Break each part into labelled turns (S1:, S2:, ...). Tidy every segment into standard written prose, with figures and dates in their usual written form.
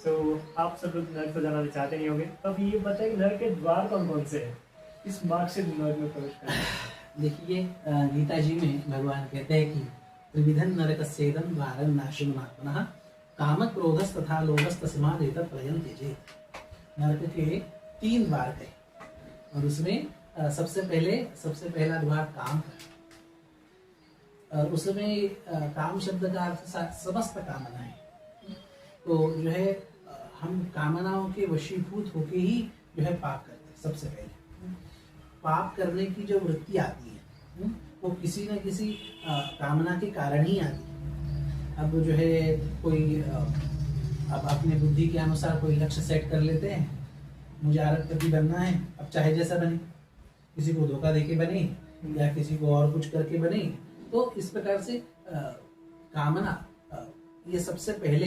S1: सो आप सब लोग नर्क तो जाना चाहते नहीं होंगे, अब ये बताइए नर्क के द्वार कौन कौन से हैं, इस मार्ग से नर्क में प्रवेश करना।
S2: देखिए, गीता जी में भगवान कहते हैं कि त्रिविधं नरकस्येदं द्वारं नाशनमात्मनः काम क्रोधस तथा लोभस तस्मात् एतत् त्रयं त्यजेत्। नरक के 3 द्वार थे और उसमें सबसे पहला द्वार काम था। और उसमें काम शब्द का अर्थ समस्त कामनाएं। तो जो है हम कामनाओं के वशीभूत होके ही जो है पाप करते हैं। सबसे पहले पाप करने की जो वृत्ति आती है वो किसी न किसी कामना के कारण ही आती है। अब जो है कोई अब अपने बुद्धि के अनुसार कोई लक्ष्य सेट कर लेते हैं, मुझे अरबपति बनना है, अब चाहे जैसा बने, किसी को धोखा देके बने या किसी को और कुछ करके बने। तो इस प्रकार से कामना ये सबसे पहले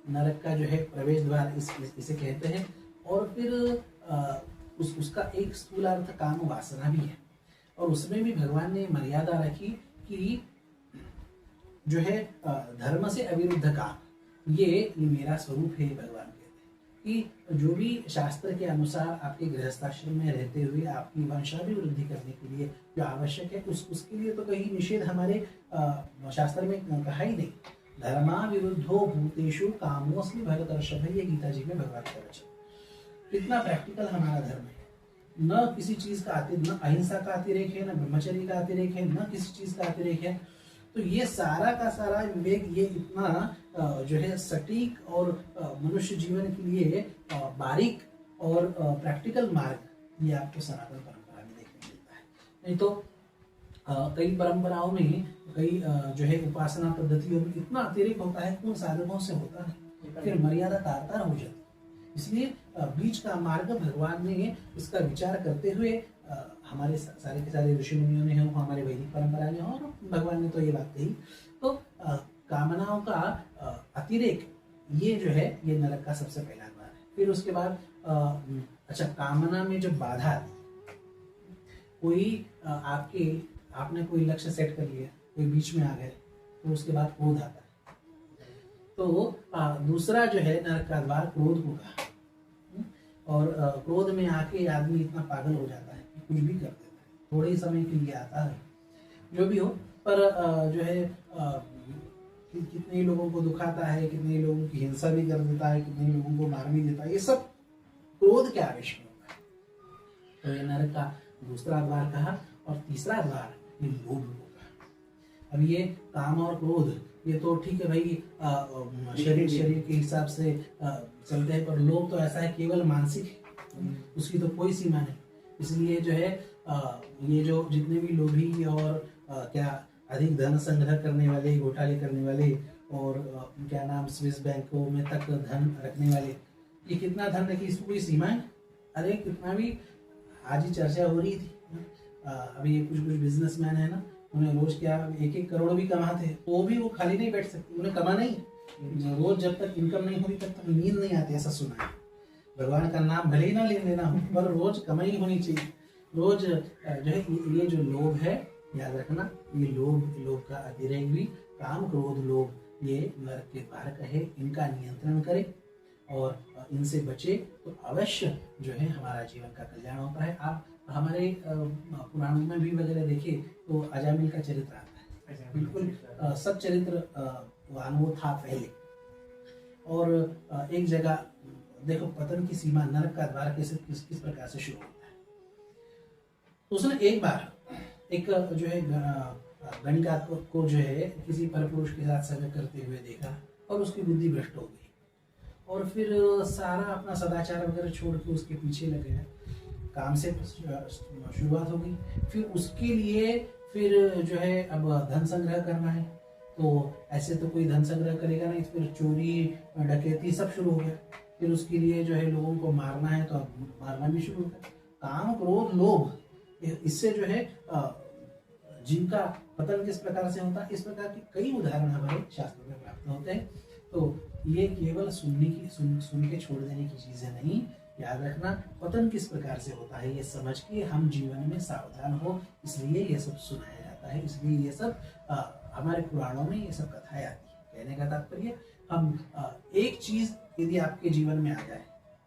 S2: नरक का जो है प्रवेश द्वार इसे कहते हैं। और फिर उसका एक स्थूल अर्थ काम वासना भी है और उसमें भी भगवान ने मर्यादा रखी कि जो है धर्म से अविरुद्ध काम ये मेरा स्वरूप है। भगवान कहते हैं कि जो भी शास्त्र के अनुसार आपके गृहस्थाश्रम में रहते हुए आपकी वंशाभिवृद्धि करने के लिए जो आवश्यक है उसके लिए तो कहीं निषेध हमारे शास्त्र में कहा ही नहीं। धर्मा विरुद्धो भूतेषु कामोऽस्मि भरतर्षभ, ये गीता जी में भगवान का वचन। कितना प्रैक्टिकल हमारा धर्म है। न किसी चीज का न अहिंसा का अतिरेक है, न ब्रह्मचर्य का अतिरेक है, न किसी चीज का अतिरेक है। तो ये सारा का सारा विवेक ये इतना जो है सटीक और मनुष्य जीवन के लिए बारीक और प्रैक्टिकल मार्ग ये आपको सनातन परंपरा में देखने मिलता है। नहीं तो कई परंपराओं में कई जो है उपासना पद्धतियों में इतना अतिरेक होता है, उन साधकों से होता है, फिर मर्यादा तार तार हो जाती। इसलिए बीच का मार्ग भगवान ने इसका विचार करते हुए हमारे सारे के सारे ऋषि मुनियों ने हो, हमारे वैदिक परंपरा में हो, और भगवान ने तो ये बात कही। तो कामनाओं का अतिरेक ये जो है ये नरक का सबसे पहला द्वार है। फिर उसके बाद अच्छा, कामना में जब बाधा आती, कोई आपने कोई लक्ष्य सेट कर लिया, कोई बीच में आ गए, तो उसके बाद क्रोध आता है। तो दूसरा जो है नरक का द्वार क्रोध को कहा। और क्रोध में आके आदमी इतना पागल हो जाता है कि कुछ भी कर देता है, थोड़े ही समय के लिए आता है, जो भी हो। पर जो है कितने लोगों को दुखाता है, कितने लोगों की हिंसा भी कर देता है, कितने लोगों को मार भी देता है। ये सब क्रोध के आवेश में होता है। तो ये नरक का दूसरा द्वार कहा। और तीसरा द्वार ये लोभ को कहा। अब ये काम और क्रोध ये तो ठीक है भाई, शरीर के हिसाब से चलते हैं, पर लोभ तो ऐसा है केवल मानसिक है, उसकी तो कोई सीमा नहीं। इसलिए जो है ये जो जितने भी लोभी और क्या अधिक धन संग्रह करने वाले, घोटाले करने वाले और क्या नाम स्विस बैंकों में तक धन रखने वाले, ये कितना धन रखे, इसको कोई सीमा है? अरे कितना भी, आज ही चर्चा हो रही थी अभी कुछ बिजनेसमैन है ना, उन्हें रोज क्या 1-1 करोड़ भी कमाते हैं, तो भी वो खाली नहीं बैठ सकते, उन्हें कमाना ही। रोज जब तक इनकम नहीं होती तब तक नींद नहीं आती, ऐसा सुना है। भगवान का नाम भले ही ना ले लेना हो, पर रोज कमाई होनी चाहिए। रोज जो है ये जो लोभ है, याद रखना, ये लोभ का अतिरेक भी, काम क्रोध लोभ ये नरक के द्वार है। इनका नियंत्रण करें और इनसे बचे तो अवश्य जो है हमारा जीवन का कल्याण होता है। आप हमारे पुराणों में भी वगैरह देखे तो अजामिल का चरित्र आता है, बिल्कुल सब चरित्र वो था पहले। और एक जगह देखो पतन की सीमा, नरक का द्वार किस प्रकार से शुरू होता है। उसने एक बार एक जो है गणिका को जो है किसी परपुरुष के साथ संग करते हुए देखा और उसकी बुद्धि भ्रष्ट हो गई, और फिर सारा अपना सदाचार वगैरह छोड़ के उसके पीछे लग गया। काम से शुरुआत हो गई, फिर उसके लिए फिर जो है अब धन संग्रह करना है, तो ऐसे तो कोई धन संग्रह करेगा नहीं, फिर चोरी डकैती सब शुरू हो गया। फिर उसके लिए जो है लोगों को मारना है, तो अब मारना भी शुरू हो गया। काम क्रोध लोभ, इससे जो है जीव का पतन किस प्रकार से होता है, इस प्रकार के कई उदाहरण हमारे शास्त्रों में प्राप्त होते हैं। तो ये केवल सुन के छोड़ देने की चीजें नहीं, याद रखना पतन किस प्रकार से होता है ये समझ के हम जीवन में सावधान हो, इसलिए ये सब सुनाया जाता है। इसलिए ये सब हमारे पुराणों में ये सब कथाएं आती है। कहने का तात्पर्य हम एक चीज यदि आपके जीवन में आ जाए,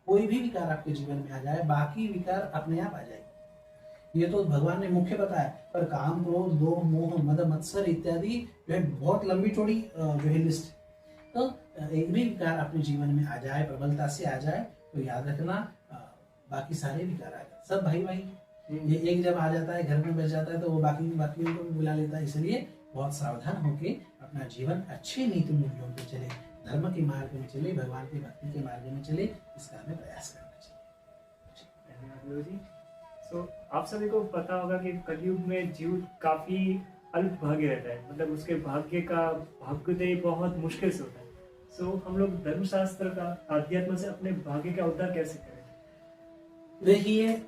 S2: कोई भी विकार आपके जीवन में आ जाए, बाकी विकार अपने आप आ जाएंगे। ये तो भगवान ने मुख्य बताया, पर काम, क्रोध, लोभ, मोह, मद, मत्सर इत्यादि जो है बहुत लंबी चौड़ी जो है लिस्ट। तो एक भी विकार अपने जीवन में आ जाए, प्रबलता से आ जाए, तो याद रखना बाकी सारे विकार आ जाए। सब भाई भाई, ये एक जब आ जाता है, घर में बच जाता है, तो वो बाकियों को भी बुला लेता है। इसलिए बहुत सावधान होके अपना जीवन अच्छे नीति मूल्यों पे चले, धर्म के मार्ग में चले, भगवान की भक्ति के मार्ग में चले, इसका हमें प्रयास करना चाहिए।
S1: धन्यवाद गुरु जी। सो आप सभी को पता होगा कि कलयुग में जीव काफी अल्प भाग्य रहता है, मतलब उसके भाग्य का भाग्योदय बहुत मुश्किल से होता है। सो हम लोग धर्मशास्त्र का अध्यात्म से अपने भाग्य का उद्धार कैसे करें?
S2: देखिए,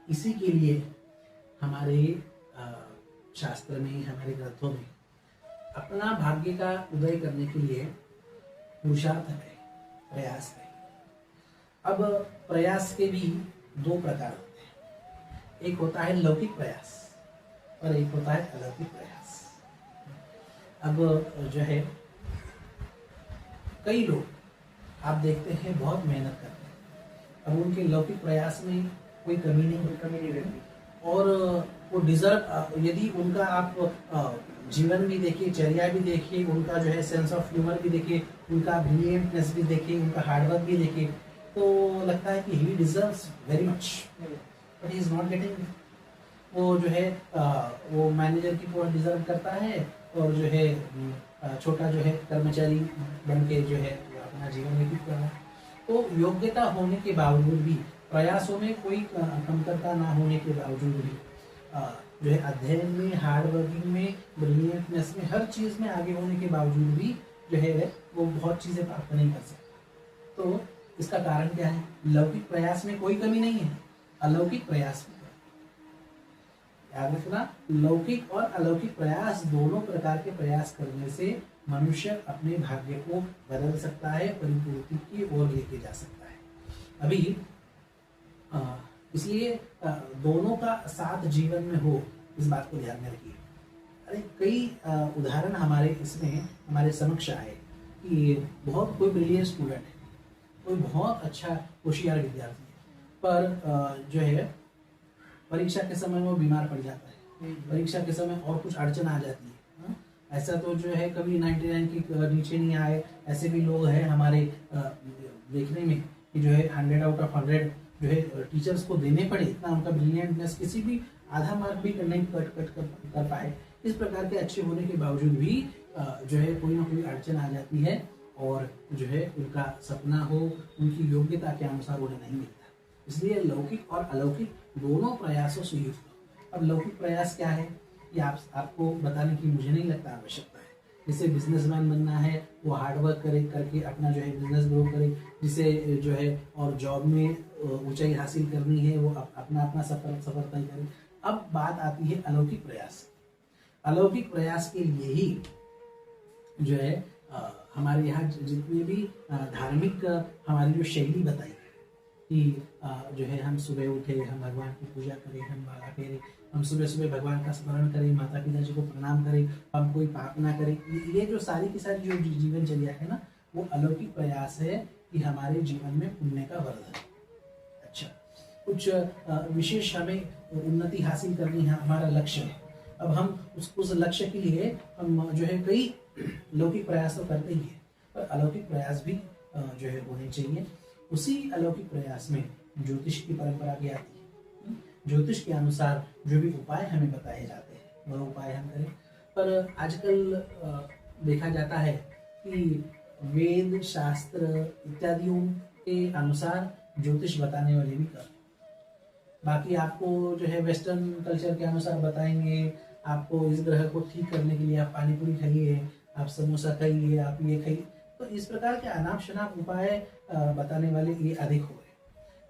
S2: इसी के लिए हमारे शास्त्र में, हमारे ग्रंथों में अपना भाग्य का उदय करने के लिए पुरुषार्थ करें, प्रयास करें। अब प्रयास के भी दो प्रकार होते हैं, एक होता है लौकिक प्रयास और एक होता है अलौकिक प्रयास। अब जो है, कई लोग आप देखते हैं बहुत मेहनत करते हैं, अब उनके लौकिक प्रयास में कोई कमी नहीं रहती, और वो डिजर्व, यदि उनका आप जीवन भी देखिए, चर्या भी देखिए, उनका जो है सेंस ऑफ ह्यूमर भी देखिए, उनका ब्रिलियंटनेस भी देखिए, उनका हार्डवर्क भी देखिए, तो लगता है कि ही deserves very much, but he is not getting. वो जो है वो मैनेजर की पोस्ट डिजर्व करता है, और जो है छोटा जो है कर्मचारी बन के जो है अपना जीवन व्यतीत कर रहा है। तो योग्यता होने के बावजूद भी, प्रयासों में कोई कमतरता ना होने के बावजूद भी, जो है अध्ययन में, हार्ड वर्किंग में, ब्रिलियंटनेस में, हर चीज में आगे होने के बावजूद भी जो है वो बहुत चीजें प्राप्त नहीं कर सकता। तो इसका कारण क्या है? लौकिक प्रयास में कोई कमी नहीं है, अलौकिक प्रयास में। याद रखना, लौकिक और अलौकिक प्रयास, दोनों प्रकार के प्रयास करने से मनुष्य अपने भाग्य को बदल सकता है, परिपूर्ति की ओर लेके जा सकता है। अभी इसलिए दोनों का साथ जीवन में हो, इस बात को ध्यान में रखिए। अरे कई उदाहरण हमारे इसमें हमारे समक्ष आए कि बहुत कोई ब्रिलियंट स्टूडेंट है, कोई बहुत अच्छा होशियार विद्यार्थी है, पर जो है परीक्षा के समय वो बीमार पड़ जाता है, परीक्षा के समय और कुछ अड़चन आ जाती है। ऐसा तो जो है कभी 99 के नीचे नहीं आए, ऐसे भी लोग हैं हमारे देखने में कि जो है 100 आउट ऑफ 100 जो है टीचर्स को देने पड़े, इतना उनका ब्रिलियंटनेस, किसी भी आधा मार्क भी नहीं कट कर पाए। इस प्रकार के अच्छे होने के बावजूद भी जो है कोई ना कोई अड़चन आ जाती है, और जो है उनका सपना हो, उनकी योग्यता के अनुसार उन्हें नहीं मिलता। इसलिए लौकिक और अलौकिक दोनों प्रयासों से युक्त हो। अब लौकिक प्रयास क्या है, ये आपको बताने की मुझे नहीं लगता आवश्यकता है। जिसे बिजनेसमैन बनना है, वो हार्डवर्क करके अपना जो है बिजनेस ग्रो करे, जिसे जो है और जॉब में ऊंचाई हासिल करनी है, वो अपना सफर तय करे। अब बात आती है अलौकिक प्रयास। अलौकिक प्रयास के लिए ही जो है हमारे यहाँ जितने भी धार्मिक हमारी जो शैली बताई कि जो है हम सुबह उठे, हम भगवान की पूजा करें, हम माला फेरें, हम सुबह सुबह भगवान का स्मरण करें, माता पिता जी को प्रणाम करें, हम कोई पाप ना करें, ये जो सारी की सारी जो जीवनचर्या है ना, वो अलौकिक प्रयास है कि हमारे जीवन में पुण्य का वर्धन। अच्छा, कुछ विशेष हमें उन्नति हासिल करनी है, हमारा लक्ष्य है। अब हम उस लक्ष्य के लिए हम जो है कई लौकिक प्रयास तो करते ही हैं, पर अलौकिक प्रयास भी जो है होने चाहिए। उसी अलौकिक प्रयास में ज्योतिष की परंपरा भी आती है। ज्योतिष के अनुसार जो भी उपाय हमें बताए जाते हैं, वह उपाय हम करें। पर आजकल देखा जाता है कि वेद, शास्त्र इत्यादियों के अनुसार ज्योतिष बताने वाले भी कर, बाकी आपको जो है वेस्टर्न कल्चर के अनुसार बताएंगे, आपको इस ग्रह को ठीक करने के लिए आप पानी पूरी खाइए, आप समोसा खाइए, आप ये खाइए। तो इस प्रकार के अनाप शनाप उपाय बताने वाले ये अधिक हो गए।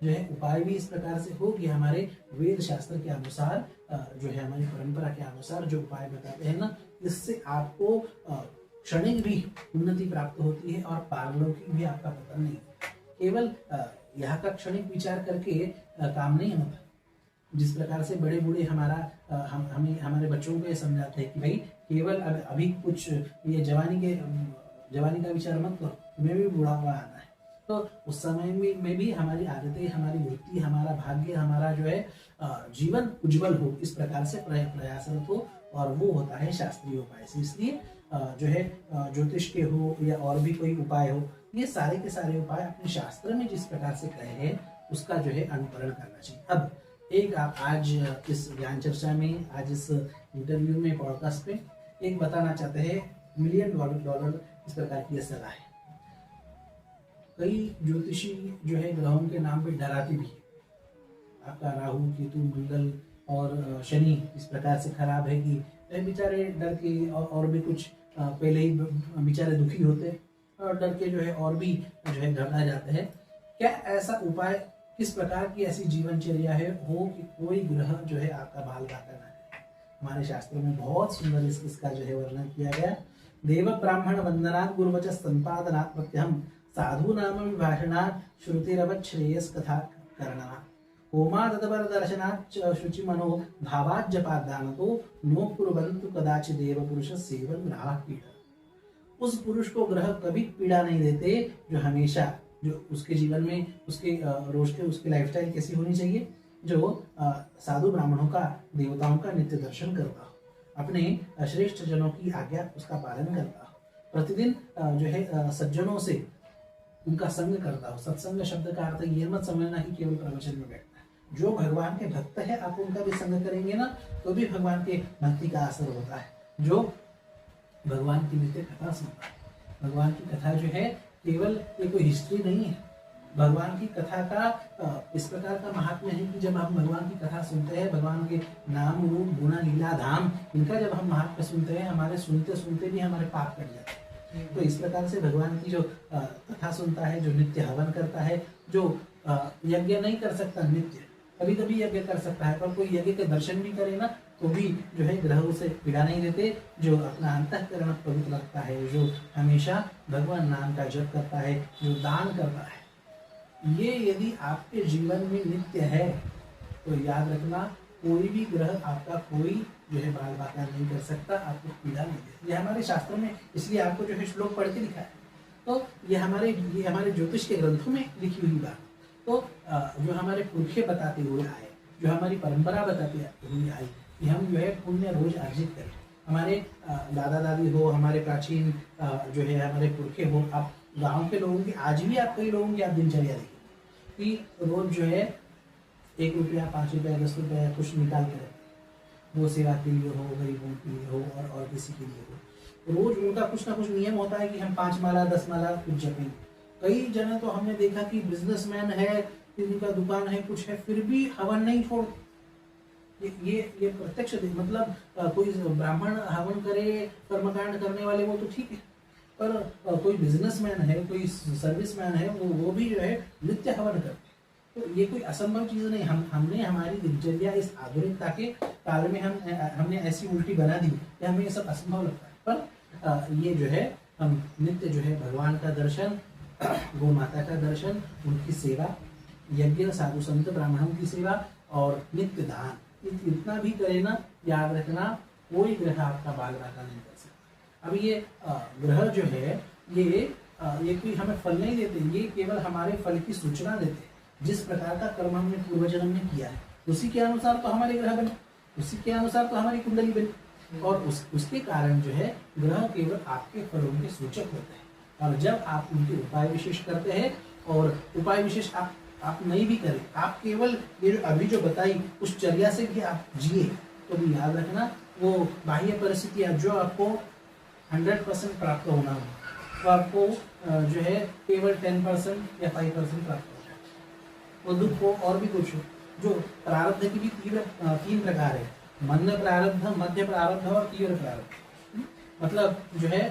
S2: जो है उपाय भी इस प्रकार से हो कि हमारे वेद शास्त्र के अनुसार, जो है हमारी परंपरा के अनुसार जो उपाय बताते हैं ना, इससे आपको क्षणिक भी उन्नति प्राप्त होती है और पारलौकिक भी आपका पतन नहीं। केवल यहाँ का क्षणिक विचार करके काम नहीं होता। जिस प्रकार से बड़े बूढ़े हमें हमारे बच्चों को ये समझाते हैं कि भाई केवल अभी कुछ ये जवानी के जवानी का विचार मत करो, तुम्हें भी बुढ़ापा आना है। तो उस समय में भी हमारी आदतें, हमारी वृत्ति, हमारा भाग्य, हमारा जो है जीवन उज्जवल हो, इस प्रकार से प्रयासरत हो, और वो होता है शास्त्रीय उपाय से। इसलिए जो है ज्योतिष के हो या और भी कोई उपाय हो, ये सारे के सारे उपाय अपने शास्त्र में जिस प्रकार से कहे हैं उसका जो है अनुकरण करना चाहिए। अब एक आप आज इस ज्ञान चर्चा में, आज इस इंटरव्यू में, पॉडकास्ट पे एक बताना चाहते हैं $1,000,000 इस प्रकार की सलाह है। कई ज्योतिषी जो है ग्रहों के नाम पे डराती भी है। आपका राहु, केतु, मंगल और शनि इस प्रकार से खराब है कि बेचारे डर के और भी कुछ पहले ही बेचारे दुखी होते और डर के जो है और भी जो है घबरा जाते हैं। क्या ऐसा उपाय, किस प्रकार की ऐसी जीवनचर्या है हो कि कोई ग्रह जो है आपका बाल बाका ना करे? हमारे शास्त्रों में बहुत सुंदर इसका जो है वर्णन किया गया। देव ब्राह्मण वंदनात् गुरुवच संपादनात् प्रत्यहम साधु नाम विभाषणात् श्रुतिरवत् श्रेयस कथा करणात् होमादबर दर्शनात् शुचि मनो भावात् जपादानतो नो कुर्वन्तु कदाचित् देव पुरुष सेवन ग्रह पीड़ा। उस पुरुष को ग्रह कभी पीड़ा नहीं देते जो हमेशा, जो उसके जीवन में, उसके रोज के उसकी लाइफस्टाइल कैसी होनी चाहिए, जो साधु ब्राह्मणों का, देवताओं का नित्य दर्शन करता हो, अपने श्रेष्ठ जनों की आज्ञा उसका पालन करता हो, प्रतिदिन जो है सज्जनों से उनका संग करता हो। सत्संग शब्द का अर्थ ये मत समझना कि केवल प्रवचन में बैठना है। जो भगवान के भक्त है, आप उनका भी संग करेंगे ना तो भी भगवान के भक्ति का असर होता है। जो भगवान की नित्य कथा सुनता है, भगवान की कथा जो है केवल ये कोई हिस्ट्री नहीं है। भगवान की कथा का इस प्रकार का महात्म्य है कि जब हम भगवान की कथा सुनते हैं, भगवान के नाम, रूप, गुण, लीला, धाम, इनका जब हम महात्म्य सुनते हैं, हमारे सुनते सुनते भी हमारे पाप कट जाते हैं। तो इस प्रकार से भगवान की जो कथा सुनता है, जो नित्य हवन करता है, जो यज्ञ नहीं कर सकता, नित्य कभी कभी यज्ञ कर सकता है, पर कोई यज्ञ के दर्शन भी करे ना तो भी जो है ग्रह उसे पीड़ा नहीं देते। जो अपना अंतःकरण पवित्र रखता है, जो हमेशा भगवान नाम का जप करता है, जो दान करता है, ये यदि आपके जीवन में नित्य है तो याद रखना कोई भी ग्रह आपका कोई जो है बाल बाका नहीं कर सकता, आपको पीड़ा नहीं दे। ये हमारे शास्त्रों में, इसलिए आपको जो है श्लोक पढ़ के लिखा है। तो ये हमारे ज्योतिष के ग्रंथों में लिखी हुई बात। तो जो हमारे पुरखे बताते हुए आए, जो हमारी परंपरा बताते हुए आई कि हम जो है पुण्य रोज अर्जित करें। हमारे दादा दादी हो, हमारे प्राचीन जो है हमारे पुरखे हो, आप गाँव के लोगों की, आज भी आप कई लोगों की आप दिनचर्या देखिए कि रोज जो है 1 रुपया, 5 रुपया, 10 रुपया कुछ निकाल कर, वो सेवा के लिए हो, गरीबों के लिए हो और किसी के लिए हो, रोज उनका कुछ ना कुछ नियम होता है कि हम 5 माला 10 माला कुछ जपेंगे। कई जने तो हमने देखा कि बिजनेसमैन है, उनका दुकान है, कुछ है, फिर भी हवन नहीं छोड़। ये प्रत्यक्ष मतलब कोई ब्राह्मण हवन करे, कर्मकांड करने वाले वो तो ठीक है, पर कोई बिजनेसमैन है, कोई सर्विसमैन है, वो भी जो है नित्य हवन करते। तो ये कोई असंभव चीज नहीं। हमने हमारी दिनचर्या इस आधुनिकता के काल में हमने ऐसी उल्टी बना दी कि हमें ये सब असंभव लगता है। पर ये जो है हम नित्य जो है भगवान का दर्शन, गौ माता का दर्शन, उनकी सेवा, यज्ञ, साधु संत ब्राह्मणों की सेवा और नित्य दान, इतना भी करे ना, याद रखना कोई ग्रह आपका बाल बाका नहीं कर सकता। अब ये ग्रह जो है ये कोई हमें फल नहीं देते, ये केवल हमारे फल की सूचना देते। जिस प्रकार का कर्म हमने पूर्व जन्म में किया है उसी के अनुसार तो हमारे ग्रह बने, उसी के अनुसार तो हमारी कुंडली बनी, और उसके कारण जो है ग्रह केवल आपके फलों के सूचक होते हैं। और जब आप उनके उपाय विशेष करते हैं, और उपाय विशेष आप नहीं भी करें, आप केवल ये अभी जो बताई उस चर्या से भी आप जिए, तो भी याद रखना वो बाह्य परिस्थितियाँ जो आपको 100% प्राप्त होना हो, तो आपको जो है केवल 10% या 5% प्राप्त हो जाए। वो दुख हो और भी कुछ हो, जो प्रारब्ध की भी 3 प्रकार है, मंद प्रारब्ध, मध्य प्रारब्ध और तीव्र प्रारब्ध। मतलब जो है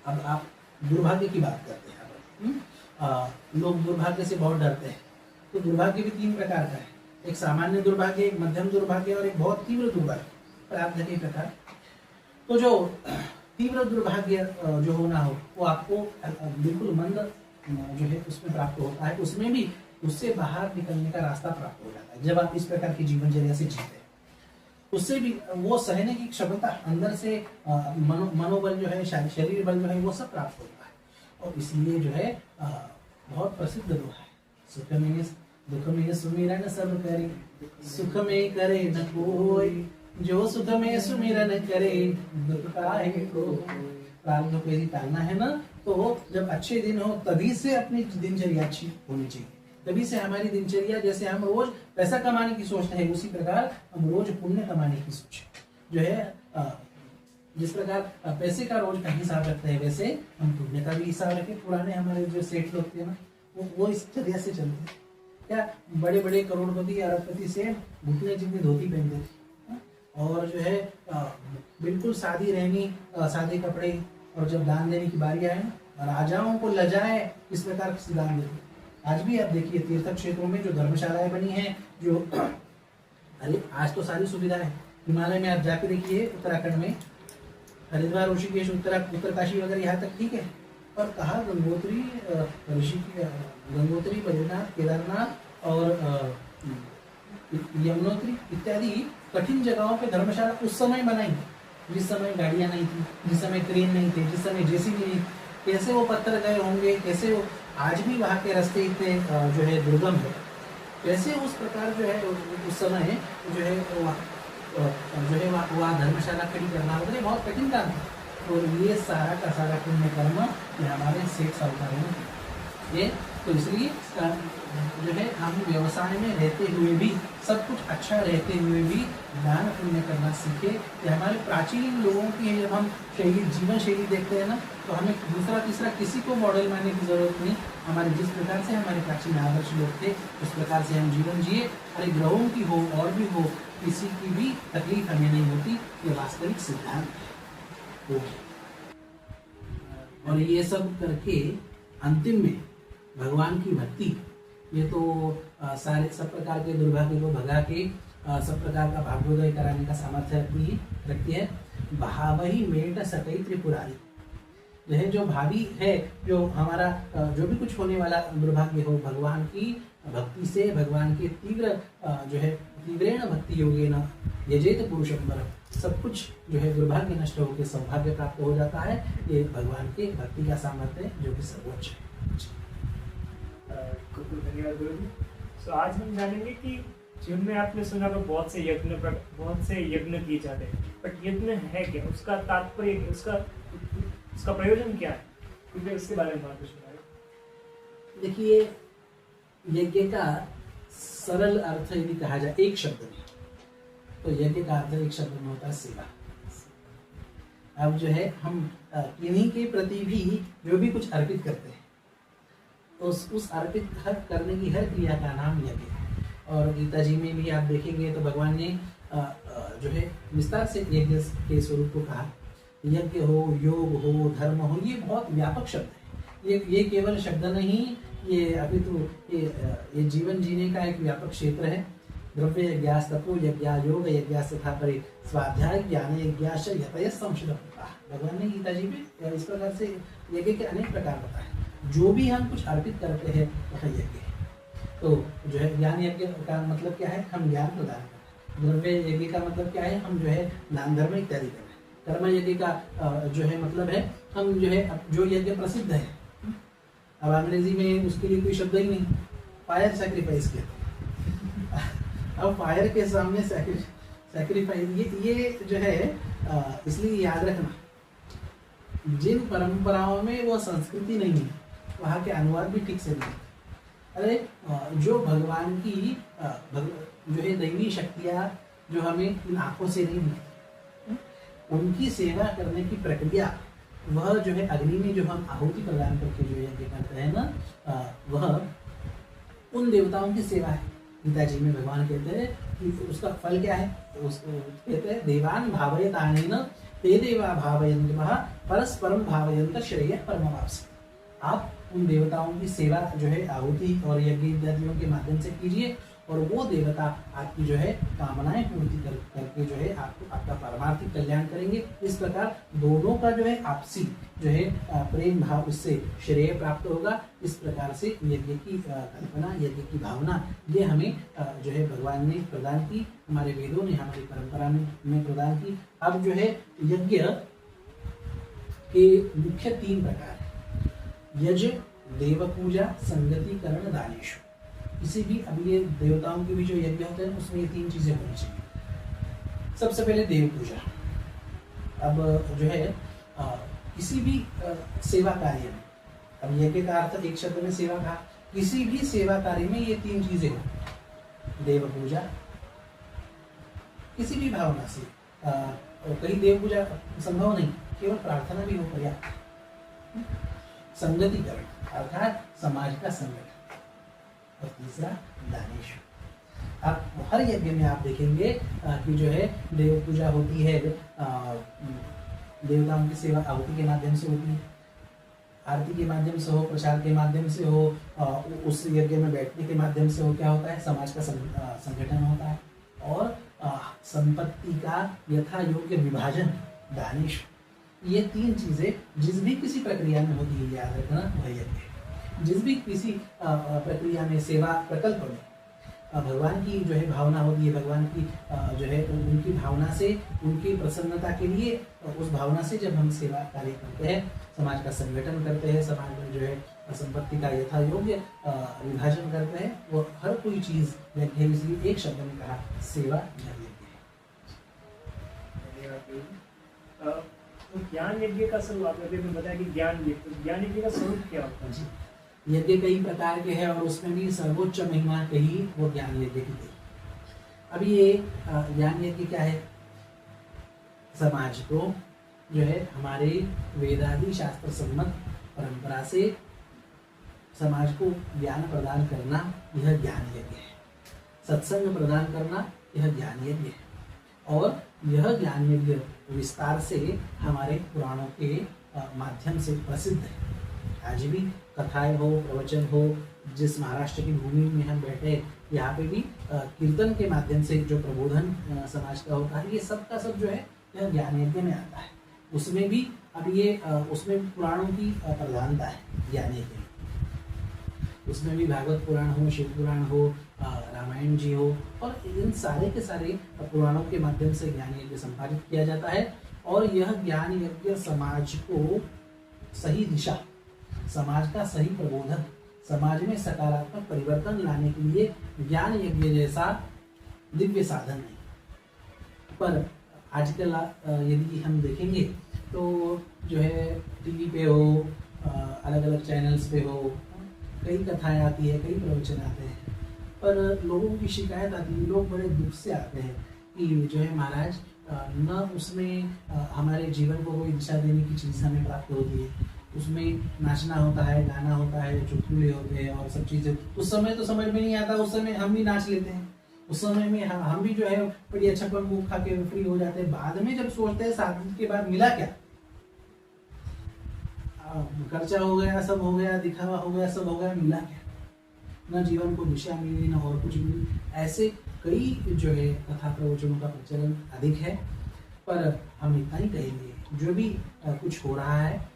S2: अब आप दुर्भाग्य की बात करते हैं, लोग दुर्भाग्य से बहुत डरते हैं। तो दुर्भाग्य भी 3 प्रकार का है, एक सामान्य दुर्भाग्य, एक मध्यम दुर्भाग्य और एक बहुत तीव्र दुर्भाग्य, प्रारब्ध के प्रकार। तो जो तीव्र दुर्भाग्य जो होना हो वो आपको बिल्कुल मंद जो है उसमें प्राप्त होता है, उसमें भी उससे बाहर निकलने का रास्ता प्राप्त हो जाता है जब आप इस प्रकार की जीवनचर्या से जीते हैं। उससे भी वो सहने की क्षमता अंदर से मनोबल जो है, शरीर बल जो है, वो सब प्राप्त होता है। और इसलिए जो है बहुत प्रसिद्ध दोहा है, सुख में दुख में सुमिरन सब करे, सुख में करे न कोई, जो सुख में सुमिरन करे दुख काहे को। प्रारब्ध को यदि टालना है ना, तो जब अच्छे दिन हो तभी से अपनी दिनचर्या अच्छी होनी चाहिए, तभी से हमारी दिनचर्या, जैसे हम रोज पैसा कमाने की सोचते हैं उसी प्रकार हम रोज पुण्य कमाने की सोच जो है, जिस प्रकार पैसे का रोज का हिसाब रखते हैं वैसे हम पुण्य का भी हिसाब रखें। पुराने हमारे जो सेठ लोग थे ना, वो इस तरह से चलते थे। क्या बड़े बड़े करोड़पति अरबपति से घुटने जितनी धोती पहनते थे, और जो है बिल्कुल सादी रहनी, सादे कपड़े, और जब दान देने की बारी आए ना, राजाओं को लजाए इस प्रकार से दान देते। आज भी आप देखिए तीर्थ क्षेत्रों में जो धर्मशालाएं बनी हैं, जो अरे आज तो सारी सुविधाएं, हिमालय में आप जाके देखिए, उत्तराखंड में हरिद्वार, ऋषिकेश, उत्तरकाशी वगैरह यहाँ तक ठीक है, पर कहा गंगोत्री, गंगोत्री, बद्रीनाथ, केदारनाथ और यमुनोत्री इत्यादि कठिन जगहों पे धर्मशाला उस समय बनाई जिस समय गाड़ियां नहीं थी, जिस समय क्रेन नहीं थे, जिस समय जेसीबी नहीं। कैसे वो पत्थर गए होंगे, कैसे वो आज भी वहाँ के रास्ते इतने जो है दुर्गम है, कैसे उस प्रकार जो है उस समय जो है वहाँ धर्मशाला खड़ी करना मतलब बहुत कठिन काम है। और ये सारा का सारा पुण्य कर्म ये हमारे सेठ साहूकारों ने ये, तो इसलिए जो है हम व्यवसाय में रहते हुए भी, सब कुछ अच्छा रहते हुए भी दान पुण्य करना सीखे। ये हमारे प्राचीन लोगों की जब हम शैली, जीवन शैली देखते हैं ना, तो हमें दूसरा तीसरा किसी को मॉडल मानने की जरूरत नहीं। हमारे जिस प्रकार से हमारे प्राचीन आदर्श लोग थे उस प्रकार से हम जीवन जिए। अरे ग्रहों की हो और भी हो, किसी की भी तकलीफ हमें नहीं होती, ये वास्तविक सिद्धांत है। और ये सब करके अंतिम में भगवान की भक्ति, ये तो सारे सब प्रकार के दुर्भाग्य को भगा के सब प्रकार का भाग्योदय कराने का सामर्थ्य रखती है। भावही मेट सकई त्रिपुरारी, यह जो भावी है, जो हमारा जो भी कुछ होने वाला दुर्भाग्य हो, भगवान की भक्ति से, भगवान के तीव्र जो है तीव्रेण भक्ति योगेन यजेत पुरुषं वरम, सब कुछ जो है दुर्भाग्य नष्ट होकर सौभाग्य प्राप्त हो जाता है। ये भगवान के भक्ति का सामर्थ्य है जो कि सर्वोच्च है।
S1: धन्यवाद गुरु जी। तो आज हम जानेंगे कि जीवन में आपने सुना कि बहुत से यज्ञ किए जाते हैं, बट यज्ञ है क्या, उसका तात्पर्य, उसका प्रयोजन क्या है, क्योंकि उसके बारे में बात सुना।
S2: देखिए, यज्ञ का सरल अर्थ यदि कहा जाए एक शब्द में, तो यज्ञ का अर्थ एक शब्द में होता है सेवा। अब जो है हम इन्हीं के प्रति भी जो भी कुछ अर्पित करते हैं, तो उस अर्पित करने की हर क्रिया का नाम यज्ञ है। और गीता जी में भी आप देखेंगे तो भगवान ने जो है विस्तार से यज्ञ के स्वरूप को कहा। यज्ञ हो, योग हो, धर्म हो, ये बहुत व्यापक शब्द है। ये केवल शब्द नहीं, ये अभी तो ये जीवन जीने का एक व्यापक क्षेत्र है। द्रव्य यज्ञास तपो यज्ञा योग यज्ञास तथा परे स्वाध्याय ज्ञान यज्ञाश यतय संशय। भगवान ने गीता जी में इस प्रकार से यज्ञ के अनेक प्रकार बताए। जो भी हम कुछ अर्पित करते हैं वह यज्ञ है। तो जो है ज्ञान यज्ञ का मतलब क्या है, हम ज्ञान प्रदान करें। द्रव्य यज्ञ का मतलब क्या है, हम जो है दान धर्म इत्यादि करें। कर्म यज्ञ का जो है मतलब है हम जो है जो यज्ञ प्रसिद्ध है, अब अंग्रेजी में उसके लिए कोई शब्द ही नहीं, फायर सैक्रिफाइस के। अब फायर के सामने सैक्रिफाइस ये जो है इसलिए याद रखना, जिन परंपराओं में वो संस्कृति नहीं है वहाँ के अनुवाद भी ठीक से नहीं। अरे जो भगवान की जो है दैवी शक्तियाँ जो हमें इन आंखों से नहीं मिलती, उनकी सेवा करने की प्रक्रिया, वह जो है अग्नि में जो हम आहुति प्रदान करके जो यज्ञ करते हैं ना, वह उन देवताओं की सेवा है। गीता जी में भगवान कहते हैं कि उसका फल क्या है, उसको कहते हैं देवान भावयतानेन ते देवा भावयन्तः परस्परम भावयन्त श्रेय परमवाप्स्य। आप उन देवताओं की सेवा जो है आहुति और यज्ञ इत्यादियों के माध्यम से कीजिए, और वो देवता आपकी जो है कामनाएं पूर्ति करके जो है आपको आपका पारमार्थिक कल्याण करेंगे। इस प्रकार दोनों का जो है आपसी जो है प्रेम भाव, उससे श्रेय प्राप्त होगा। इस प्रकार से यज्ञ की कल्पना, यज्ञ की भावना ये हमें जो है भगवान ने प्रदान की, हमारे वेदों ने, हमारी परंपरा में प्रदान की। अब जो है यज्ञ के मुख्य 3 प्रकार है, यज, देव पूजा, संगतिकरण, दानेशु। किसी भी, अभी ये देवताओं के भी जो यज्ञ होते हैं उसमें ये 3 चीजें होनी चाहिए। सबसे पहले देव पूजा। अब जो है किसी भी सेवा कार्य में, अब यज्ञ का अर्थ एक शब्द में सेवा कहा, किसी भी सेवा कार्य में ये 3 चीजें हो, देव पूजा, किसी भी भावना से कहीं देव पूजा संभव नहीं, केवल प्रार्थना भी हो पर्याप्त, संगतिकरण अर्थात समाज का संगठन, और तीसरा दानेश। अब हर यज्ञ में आप देखेंगे कि जो है देव पूजा होती है, देवताओं की सेवा आहुति के माध्यम से होती है, आरती के माध्यम से हो, प्रसाद के माध्यम से हो, उस यज्ञ में बैठने के माध्यम से हो, क्या होता है, समाज का संगठन होता है, और संपत्ति का यथा योग्य विभाजन, दानेश। ये 3 चीजें जिस भी किसी प्रक्रिया में होती है, याद रखना वह यज्ञ है। जिस भी किसी प्रक्रिया में, सेवा प्रकल्प में भगवान की जो है भावना होती है, भगवान की जो है उनकी भावना से, उनकी प्रसन्नता के लिए, उस भावना से जब हम सेवा कार्य करते हैं, समाज का संगठन करते हैं, समाज में जो है संपत्ति का यथा योग्य विभाजन करते हैं, वो हर कोई चीज यज्ञ, इसलिए एक शब्द में कहा सेवा यज्ञ है।
S1: तो ज्ञान यज्ञ का स्वरूप आपने बताया कि ज्ञान यज्ञ, तो ज्ञान यज्ञ का स्वरूप क्या होता है?
S2: यज्ञ कई प्रकार के हैं और उसमें भी सर्वोच्च महिमा कही वो ज्ञान यज्ञ की गई। अब ये ज्ञान यज्ञ क्या है? समाज को जो है हमारे वेदादि शास्त्र सम्मत परंपरा से समाज को ज्ञान प्रदान करना, यह ज्ञान यज्ञ है। सत्संग प्रदान करना, यह ज्ञान यज्ञ है। और यह ज्ञान यज्ञ विस्तार से हमारे पुराणों के माध्यम से प्रसिद्ध है। आज भी कथाएं हो, प्रवचन हो, जिस महाराष्ट्र की भूमि में हम बैठे, यहाँ पे भी कीर्तन के माध्यम से जो प्रबोधन समाज का होता है, ये सब का सब जो है यह ज्ञान यज्ञ में आता है। उसमें भी अब ये उसमें पुराणों की प्रधानता है ज्ञान यज्ञ में। उसमें भी भागवत पुराण हो, शिव पुराण हो, रामायण जी हो, और इन सारे के सारे पुराणों के माध्यम से ज्ञान यज्ञ संपादित किया जाता है। और यह ज्ञान यज्ञ समाज को सही दिशा, समाज का सही प्रबोधन, समाज में सकारात्मक परिवर्तन लाने के लिए ज्ञान यज्ञ जैसा दिव्य साधन नहीं। पर आजकल यदि हम देखेंगे तो जो है टीवी पे हो, अलग अलग चैनल्स पे हो, कई कथाएं आती है, कई प्रवचन आते हैं, पर लोगों की शिकायत आती है, लोग बड़े दुख से आते हैं कि जो है महाराज न उसमें हमारे जीवन को कोई दिशा देने की चीज़ हमें प्राप्त होती है। उसमें नाचना होता है, गाना होता है, चुटकुले होते हैं और सब चीज़ें। उस समय तो समझ में नहीं आता, उस समय हम भी नाच लेते हैं, उस समय में हम भी जो है बढ़िया छप्पन मुँह खा के फ्री हो जाते हैं। बाद में जब सोचते हैं 7 दिन के बाद मिला क्या, खर्चा हो गया, सब हो गया, दिखावा हो गया, सब हो गया, मिला क्या? न जीवन को दिशा मिली, न और कुछ मिली। ऐसे कई जो है कथा प्रवचनों का प्रचलन अधिक है। पर हम इतना ही कहेंगे, जो भी कुछ हो रहा है,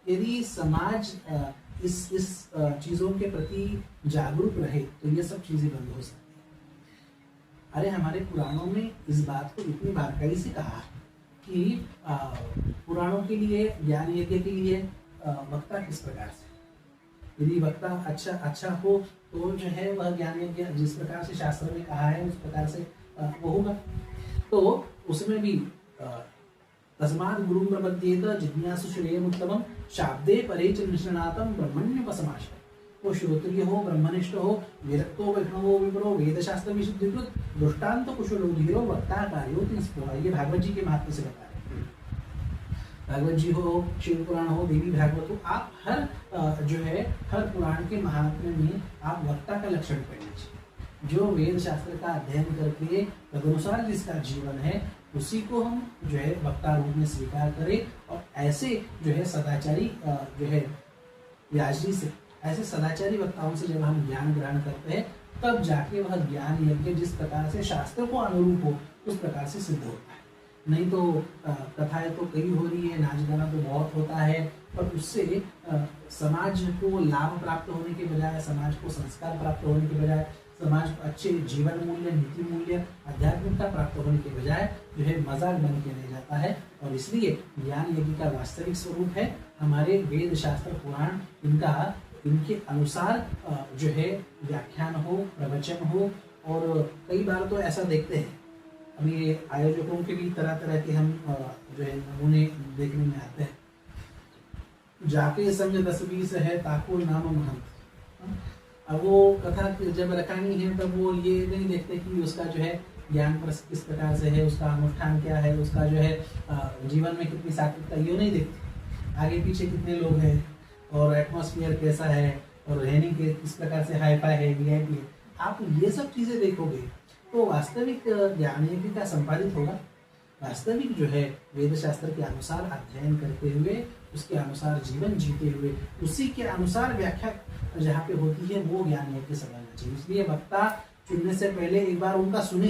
S2: यदि समाज इस चीज़ों के प्रति जागरूक रहे तो ये सब चीज़ें बंद हो सकती हैं। अरे हमारे पुराणों में इस बात को इतनी बारीकी से कहा कि पुराणों के लिए, ज्ञान यज्ञ के लिए वक्ता किस प्रकार से, यदि वक्ता अच्छा हो तो जो है वह ज्ञान यज्ञ जिस प्रकार से शास्त्र में कहा है उस प्रकार से वो होगा। तो उसमें भी तस्मात् गुरुं प्रपद्येत जिज्ञासु श्रेयमुत्तमं शाब्दे परे च निष्णातं ब्रह्मण्योपसमाश्रय। वो श्रोत्रिय हो, ब्रह्मनिष्ठ हो, विरक्तो वैष्णवो विप्रो, वेदशास्त्र विशुद्धिकृत, दृष्टान्त कुशलो धीरो, वक्ता कार्योऽति स्फुरा। ये भागवत जी के महात्म्य से बता रहे हैं। भागवत जी हो, शिव पुराण हो, देवी भागवत हो, आप हर जो है हर पुराण के महात्म्य में आप वक्ता का लक्षण पढ़ना चाहिए। जो वेद शास्त्र का अध्ययन करके तदनुसार जिसका जीवन है उसी को हम जो है वक्ता रूप में स्वीकार करें। और ऐसे जो है सदाचारी जो है व्यास जी से, ऐसे सदाचारी वक्ताओं से जब हम ज्ञान ग्रहण करते हैं तब जाके वह ज्ञान यज्ञ जिस प्रकार से शास्त्र को अनुरूप हो उस प्रकार से सिद्ध होता है। नहीं तो कथाएं तो कई हो रही है, नाच गाना तो बहुत होता है, पर उससे समाज को लाभ प्राप्त होने के बजाय, समाज को संस्कार प्राप्त होने के बजाय, समाज को अच्छे जीवन मूल्य, नीति मूल्य, आध्यात्मिकता प्राप्त होने के बजाय जो है मजाक बन के रह जाता है। और इसलिए ज्ञान यज्ञ का वास्तविक स्वरूप है हमारे वेद शास्त्र पुराण, इनके अनुसार जो है व्याख्यान हो, प्रवचन हो। और कई बार तो ऐसा देखते हैं, अभी आयोजकों के भी तरह तरह के हम जो है नमूने देखने में आते हैं। जाके संग 10-20 है ताको नाम महंत। अब वो कथा जब रखानी है तब वो ये नहीं देखते कि उसका जो है ज्ञान पर किस प्रकार से है, उसका अनुष्ठान क्या है, उसका जो है जीवन में कितनी सात्विकता, ये नहीं देखते। आगे पीछे कितने लोग हैं और एटमॉस्फेयर कैसा है और रहने के किस प्रकार से हाई फाई है, वीआईपी है। आप ये सब चीजें देखोगे तो वास्तविक ज्ञान यज्ञ का संपादित होगा। वास्तविक जो है वेद शास्त्र के अनुसार अध्ययन करते हुए, उसके अनुसार जीवन जीते हुए, उसी के अनुसार व्याख्या जहाँ पे होती है वो ज्ञान यज्ञ समझना चाहिए। इसलिए वक्ता चुनने से पहले एक बार उनका सुने।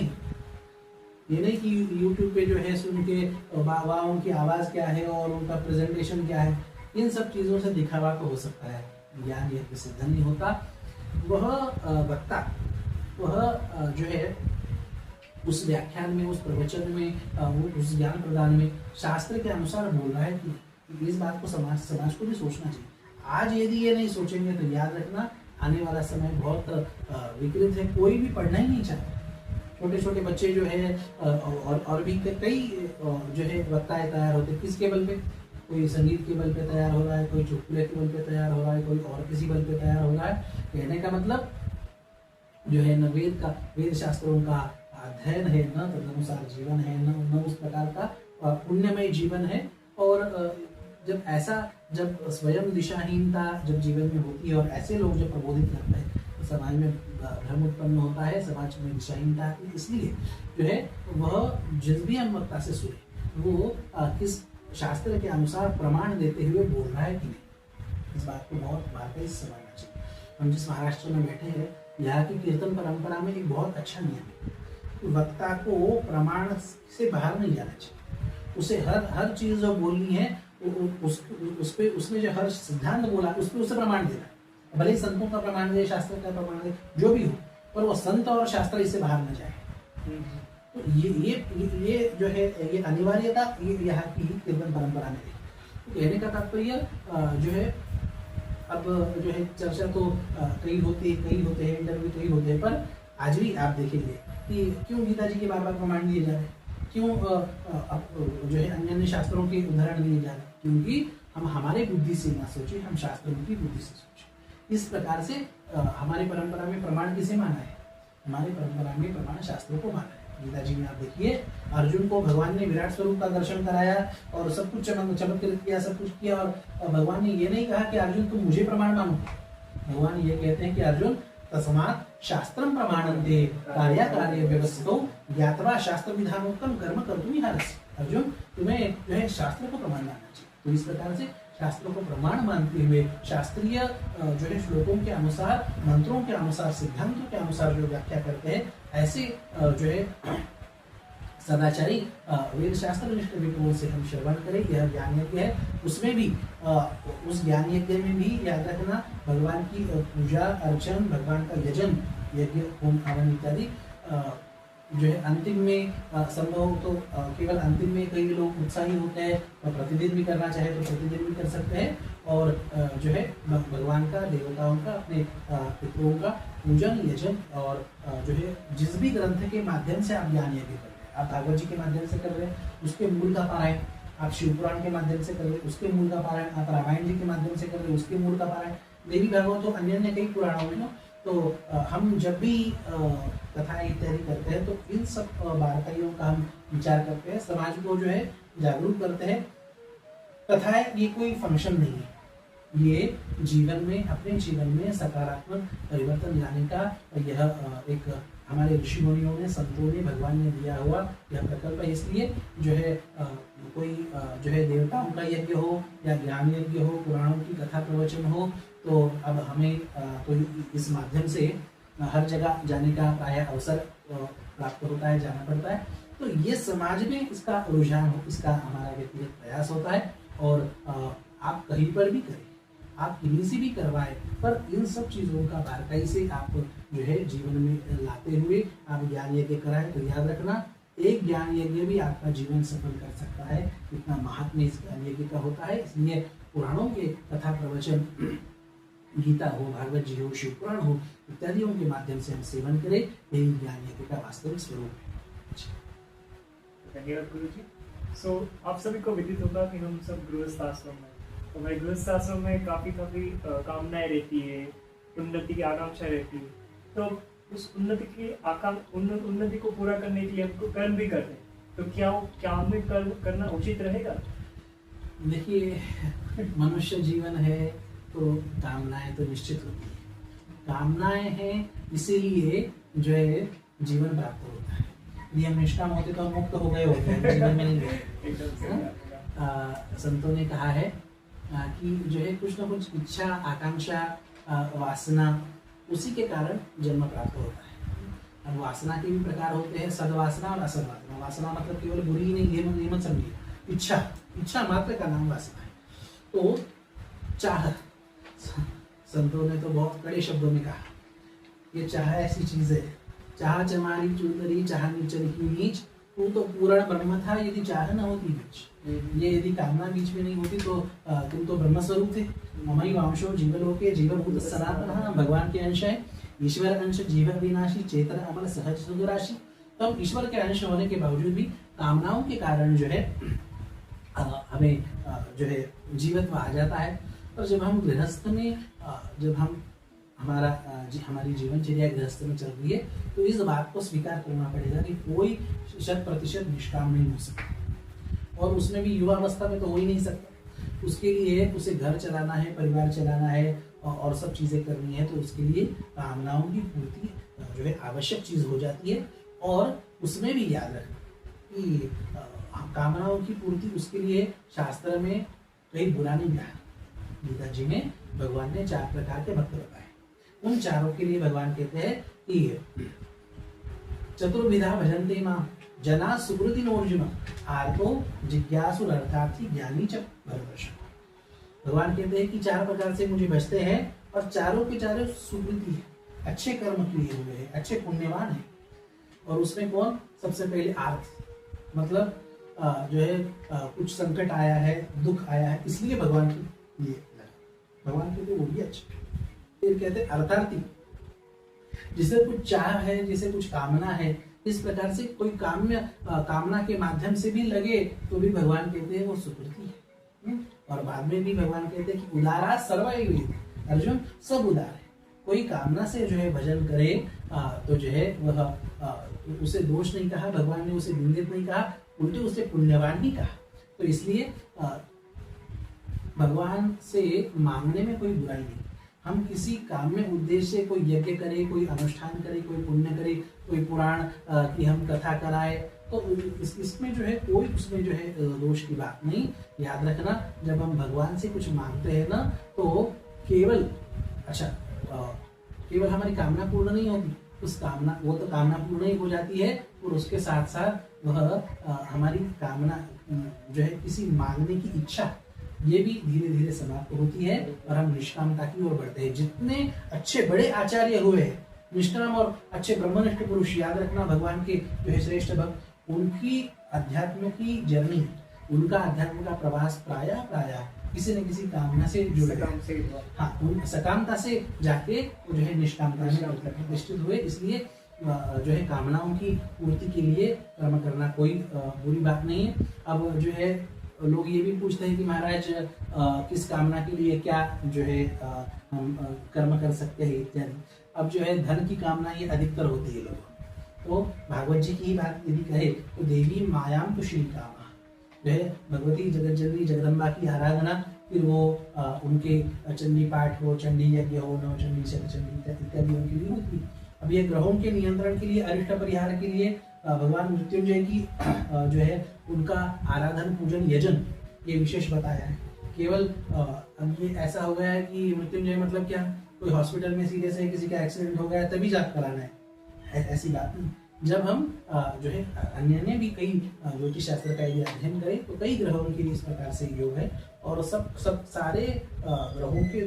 S2: ये नहीं कि यूट्यूब पे जो है सुन के वाह उनकी आवाज क्या है और उनका प्रेजेंटेशन क्या है, इन सब चीजों से दिखावा तो हो सकता है, ज्ञान यज्ञ सिद्ध नहीं होता। वह वक्ता वह जो है उस व्याख्यान में, उस प्रवचन में, वो उस ज्ञान प्रदान में शास्त्र के अनुसार बोल रहा है कि इस बात को समाज को भी सोचना चाहिए। आज यदि ये नहीं सोचेंगे तो याद रखना आने वाला समय बहुत विकृत है। कोई भी पढ़ना ही नहीं चाहता। छोटे छोटे बच्चे जो है और भी कई जो है वक्ताएं तैयार होते, किसके बल पे? कोई संगीत के बल पे तैयार हो रहा है, कोई चुटकुले के बल पे तैयार हो रहा है, कोई और किसी बल पे तैयार हो रहा है। कहने का मतलब जो है न वेद शास्त्रों का अध्ययन है, न तदनुसार जीवन है, न उस प्रकार का पुण्यमय जीवन है। और जब स्वयं दिशाहीनता जब जीवन में होती है और ऐसे लोग जब प्रबोधित करते हैं तो समाज में भ्रम उत्पन्न होता है, समाज में दिशाहीनता आती है। इसलिए जो है वह जिस भी हम वक्ता से सुने वो किस शास्त्र के अनुसार प्रमाण देते हुए बोल रहा है कि नहीं, इस बात को बहुत बारीकी से समझना चाहिए। हम जिस महाराष्ट्र में बैठे हैं, यहाँ की कीर्तन परंपरा में एक बहुत अच्छा नियम है, वक्ता को प्रमाण से बाहर नहीं जाना चाहिए। उसे हर चीज जो बोलनी है उसमें जो हर सिद्धांत बोला उस पर उसे प्रमाण देना है। भले ही संतों का प्रमाण दे, शास्त्र का प्रमाण दे, जो भी हो, पर वो संत और शास्त्र इससे बाहर न जाए। तो ये जो है ये अनिवार्यता ये यहाँ की कीर्तन परंपरा में है। तो कहने का तात्पर्य जो है अब जो है चर्चा तो कई होते हैं, इंटरव्यू कई होते हैं, पर आज भी आप देखेंगे कि क्यों गीता जी के बार-बार प्रमाण दिए जा रहे हैं, क्यों जो है अन्य शास्त्रों के उदाहरण दिए जा रहे हैं, क्योंकि हम हमारे बुद्धि से ना सोचे, हम शास्त्रों की बुद्धि से सोचे। इस प्रकार से हमारी परंपरा में प्रमाण किसे माना है? हमारी परंपरा में प्रमाण शास्त्रों को माना है। गीता जी में आप देखिए, अर्जुन को भगवान ने विराट स्वरूप का दर्शन कराया और सब कुछ चमत्कृत किया, सब कुछ किया, और भगवान ने ये नहीं कहा कि अर्जुन तुम मुझे प्रमाण मानो। भगवान ये कहते हैं कि अर्जुन तस्मात् शास्त्रम प्रमाणन्ते कार्याकार्य व्यवस्थितो ज्ञात्वा शास्त्र विधानोक्तम कर्म कर्तुमिहारसि। अर्जुन तुम्हें जो है शास्त्र को प्रमाण मानना चाहिए। तो इस प्रकार से शास्त्रों को प्रमाण मानते हुए शास्त्रीय जो है श्लोकों के अनुसार, मंत्रों के अनुसार, सिद्धांतों के अनुसार जो व्याख्या करते हैं, ऐसे जो है सदाचारी वेद शास्त्र निष्ठ विपुल से हम श्रवण करें। यह ज्ञान यज्ञ है, उसमें भी उस ज्ञान यज्ञ में भी याद रखना भगवान की पूजा अर्चन, भगवान का यजन, यज्ञ, होम हवन इत्यादि जो है अंतिम में संभव हो तो केवल अंतिम में कई लोग उत्साही होते हैं और प्रतिदिन भी करना चाहे तो प्रतिदिन भी कर सकते हैं। और जो है भगवान का, देवताओं का, अपने पितरों का पूजन यजन, और जो है जिस भी ग्रंथ के माध्यम से आप ज्ञान यज्ञ कर रहे हैं, आप भागवत जी के माध्यम से कर रहे हैं उसके मूल का पारायण, आप शिव पुराण के माध्यम से कर रहे हैं उसके मूल का पारायण, आप रामायण जी के माध्यम से कर रहे हैं उसके मूल का पारायण, देवी भागवत तो अन्य कई पुराणों में। तो हम जब भी कथाएं इत्यादि करते हैं तो इन सब बारीकियों का हम विचार करते हैं, समाज को जो है जागरूक करते हैं। कथाएं ये कोई फंक्शन नहीं है, ये जीवन में, अपने जीवन में सकारात्मक परिवर्तन लाने का यह एक हमारे ऋषि मुनियों ने, संतों ने, भगवान ने दिया हुआ यह प्रकल्प है। इसलिए जो है कोई जो है देवताओं का यज्ञ हो या ज्ञान यज्ञ हो, पुराणों की कथा प्रवचन हो, तो अब हमें तो इस माध्यम से हर जगह जाने का प्रायः अवसर प्राप्त होता है, जाना पड़ता है। तो ये समाज में इसका रुझान हो, इसका हमारा व्यक्तिगत प्रयास होता है। और आप कहीं पर भी करें, आप कहीं से भी करवाएं, पर इन सब चीज़ों का बारीकाई से आप जो है जीवन में लाते हुए आप ज्ञान यज्ञ कराएं। तो याद रखना, एक ज्ञान यज्ञ भी आपका जीवन सफल कर सकता है, इतना महात्म्य इस ज्ञान यज्ञ का होता है। इसलिए पुराणों के कथा प्रवचन, गीता हो, भागवत जी हो, शिव पुराण हो, इत्यादियों के माध्यम से हम सेवन करें, यही ज्ञान यज्ञ का वास्तविक स्वरूप है।
S1: धन्यवाद गुरु जी। सो आप सभी को विदित होगा कि हम सब गृहस्थ आश्रम में, तो हमारे गृहस्थ आश्रम में काफ़ी कामनाएं रहती है, उन्नति की आकांक्षा रहती है। तो उस उन्नति को पूरा करने के लिए हमको कर्म भी करते हैं, तो क्या हमें कर्म करना उचित रहेगा?
S2: देखिए, मनुष्य जीवन है तो कामनाएं तो निश्चित होती है। कामनाएं हैं इसीलिए जो है जीवन प्राप्त होता है। यदि हम निष्काम होते तो हम मुक्त हो गए होते हैं, जीवन में नहीं होते। संतों ने कहा है कि जो है कुछ ना कुछ इच्छा, आकांक्षा, वासना, उसी के कारण जन्म प्राप्त होता है। अब वासना के भी प्रकार होते हैं, सद्वासना और असद्वासना। वासना मतलब केवल बुरी ही नहीं, ये मत समझिए। इच्छा मात्र का नाम वासना है। तो चाह, संतों ने तो बहुत कड़े शब्दों में कहा, ये चाह ऐसी चीज है, चाह चमारी चुंदरी, चाह नीचर की नीच, तू तो पूर्ण ब्रह्म था यदि चाह न होती बीच। ये यदि कामना बीच में नहीं होती तो तुम तो ब्रह्म स्वरूप थे। ममई वांशो जीवलोके जीवभूत सनातन, भगवान के अंश है, ईश्वर अंश जीव विनाशी, चेतन अमल सहज सुदराशि। तो हम ईश्वर के अंश होने के बावजूद भी कामनाओं के कारण जो है हमें जो है जीवत्व आ जाता है। और जब हम गृहस्थ में जब हम हमारी जीवनचर्या गृहस्थ में चल रही है, तो इस बात को स्वीकार करना पड़ेगा कि कोई 100% निष्काम नहीं हो सकता। और उसमें भी युवावस्था में तो हो ही नहीं सकता। उसके लिए उसे घर चलाना है, परिवार चलाना है और सब चीज़ें करनी है। तो उसके लिए कामनाओं की पूर्ति जो है आवश्यक चीज़ हो जाती है। और उसमें भी याद रखना कि कामनाओं की पूर्ति, उसके लिए शास्त्र में कहीं बुरा नहीं कहा। गीता जी में भगवान ने 4 प्रकार के भक्त बताए। उन चारों के लिए भगवान कहते हैं कि चतुर्विधा भजन्ते मां जना सुकृति नोर्जुन, आर्तो जिज्ञासु अर्थार्थी ज्ञानी च भरतर्षभ। भगवान कहते हैं कि 4 प्रकार से मुझे भजते हैं और चारों के चारों सुकृति है, अच्छे कर्म किए हुए हैं, अच्छे पुण्यवान हैं। और उसमें कौन? सबसे पहले आर्थ, मतलब जो है कुछ संकट आया है, दुख आया है, इसलिए भगवान के लिए भगवान के लिए वो भी अच्छे। फिर कहते हैं अर्थार्थी, जिसे कुछ चाह है, जिसे कुछ कामना है, इस प्रकार से कोई कामना के माध्यम से भी लगे तो भी भगवान कहते हैं वो सुकृति है। और बाद में भी भगवान कहते हैं कि उदारा सर्वैव, अर्जुन सब उदार है। कोई कामना से जो है भजन करे तो जो है वह उसे दोष नहीं कहा भगवान ने, उसे निंदित नहीं कहा, उल्टे उसे पुण्यवान ही कहा। तो इसलिए भगवान से मांगने में कोई बुराई नहीं। हम किसी काम में उद्देश्य से कोई यज्ञ करे, कोई अनुष्ठान करे, कोई पुण्य करे, कोई पुराण की हम कथा कराए, तो इसमें जो है कोई उसमें जो है दोष की बात नहीं। याद रखना, जब हम भगवान से कुछ मांगते हैं ना, तो केवल केवल हमारी कामना पूर्ण नहीं होती, उस कामना वो तो कामना पूर्ण ही हो जाती है, और उसके साथ साथ वह हमारी कामना जो है किसी मांगने की इच्छा, ये भी धीरे धीरे समाप्त होती है और हम निष्कामता की ओर बढ़ते हैं। जितने अच्छे बड़े आचार्य हुए निष्काम और अच्छे ब्रह्मनिष्ठ पुरुष, याद रखना भगवान के जो है श्रेष्ठ भक्त, उनकी अध्यात्म की जर्नी, उनका अध्यात्म का प्रवास प्रायः किसी न किसी कामना से जुड़े, हाँ, सकामता से जाके वो जो है निष्कामता में प्रतिष्ठित हुए। इसलिए जो है कामनाओं की पूर्ति के लिए कर्म करना कोई बुरी बात नहीं है। अब जो है लोग ये भी पूछते हैं कि महाराज किस कामना के लिए क्या जो है हम कर्म कर सकते हैं इत्यादि। अब जो है धन की कामना ये अधिकतर होती है लोगों। तो भागवत जी की ही बात यदि कहे तो देवी मायाम तुशील कामा, जो है भगवती जगत जननी जगदम्बा की आराधना, फिर वो उनके चंडी पाठ हो, चंडी यज्ञ हो, नवचंडी शतचंडी इत्यादि उनके लिए होती है। अब ये ग्रहों के नियंत्रण के लिए, अरिष्ट परिहार के लिए भगवान मृत्युंजय की जो है उनका आराधन पूजन यजन ये विशेष बताया है। केवल अब ये ऐसा हो गया है कि मृत्युंजय मतलब क्या, कोई हॉस्पिटल में सीरियस है, किसी का एक्सीडेंट हो गया तभी जाप कराना है, ऐसी बात नहीं। जब हम जो है अन्य भी कई ज्योतिष शास्त्र का यदि अध्ययन करें तो कई ग्रहों के लिए इस प्रकार से योग है, और सब सारे ग्रहों के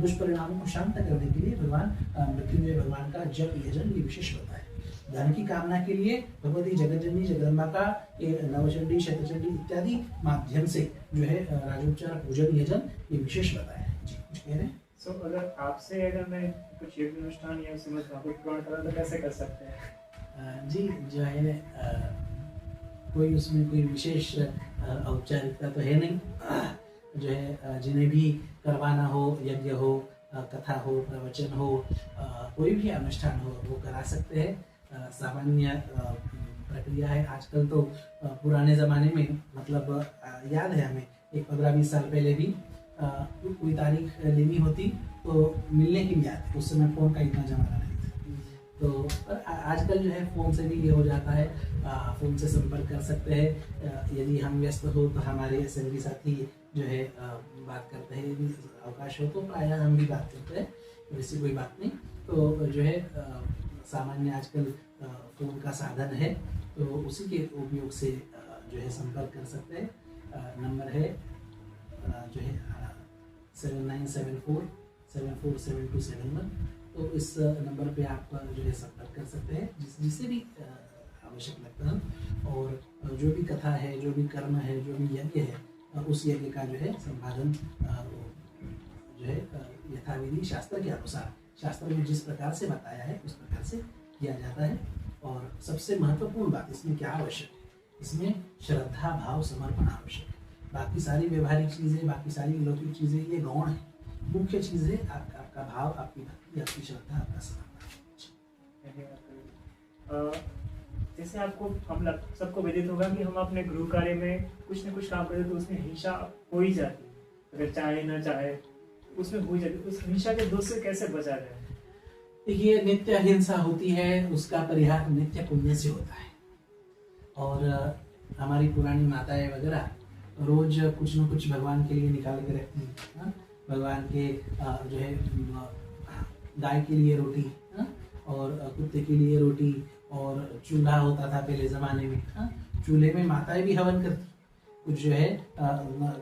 S2: दुष्परिणामों को शांत करने के लिए भगवान मृत्युंजय भगवान का जप यजन ये विशेष होता है। धन की कामना के लिए भगवती जगतजननी जगदम्बा का ये नवचंडी शतचंडी इत्यादि माध्यम से जो है राजोपचार पूजन यजन ये विशेष बताया है। जी कुछ कह रहे हैं?
S1: सो अगर आपसे अगर मैं कुछ यज्ञ अनुष्ठान या श्रीमद् भागवत पुराण करा तो कैसे कर सकते हैं?
S2: जी जो है कोई उसमें कोई विशेष औपचारिकता तो है नहीं। जो है जिन्हें भी करवाना हो, यज्ञ हो, कथा हो, प्रवचन हो, कोई भी अनुष्ठान हो वो करा सकते हैं। सामान्य प्रक्रिया है। आजकल तो पुराने ज़माने में मतलब याद है हमें एक 15-20 साल पहले भी कोई तारीख लेनी होती तो मिलने की भी आती, उस समय फ़ोन का इतना जमाना नहीं था। तो पर आजकल जो है फ़ोन से भी ये हो जाता है, फ़ोन से संपर्क कर सकते हैं। यदि हम व्यस्त हो तो हमारे संगी साथी जो है बात करते हैं, यदि अवकाश हो तो प्रायः हम भी बात करते हैं, वैसी कोई बात नहीं। तो जो है सामान्य आजकल फ़ोन का साधन है तो उसी के उपयोग से जो है संपर्क कर सकते हैं। नंबर है जो है 7974747271। तो इस नंबर पे आप जो है संपर्क कर सकते हैं जिससे भी आवश्यक लगता है। और जो भी कथा है, जो भी कर्म है, जो भी यज्ञ है, उस यज्ञ का जो है संपादन जो है यथाविधि शास्त्र के अनुसार, शास्त्र में जिस प्रकार से बताया है उस प्रकार से किया जाता है। और सबसे महत्वपूर्ण बात इसमें क्या आवश्यक है, इसमें श्रद्धा भाव समर्पण आवश्यक है। बाकी सारी व्यवहारिक चीज़ें, बाकी सारी लौकिक चीज़ें ये गौण है। मुख्य चीज़ है आपका भाव, आपकी भक्ति, आपकी श्रद्धा, आपका समर्पण।
S1: जैसे आपको हम सबको विदित होगा कि हम अपने गृह कार्य में कुछ न कुछ काम करते तो उसमें हिंसा हो ही जाती है, अगर चाहे ना चाहे उसमें हो ही जाती है। तो उस हिंसा के दोष से कैसे बचा जाए?
S2: ये नित्य हिंसा होती है, उसका परिहार नित्य पुण्य से होता है। और हमारी पुरानी माताएं वगैरह रोज कुछ न कुछ भगवान के लिए निकाल के रखती हैं। भगवान के जो है गाय के लिए रोटी, और कुत्ते के लिए रोटी, और चूल्हा होता था पहले ज़माने में, चूल्हे में माताएं भी हवन करती, कुछ जो है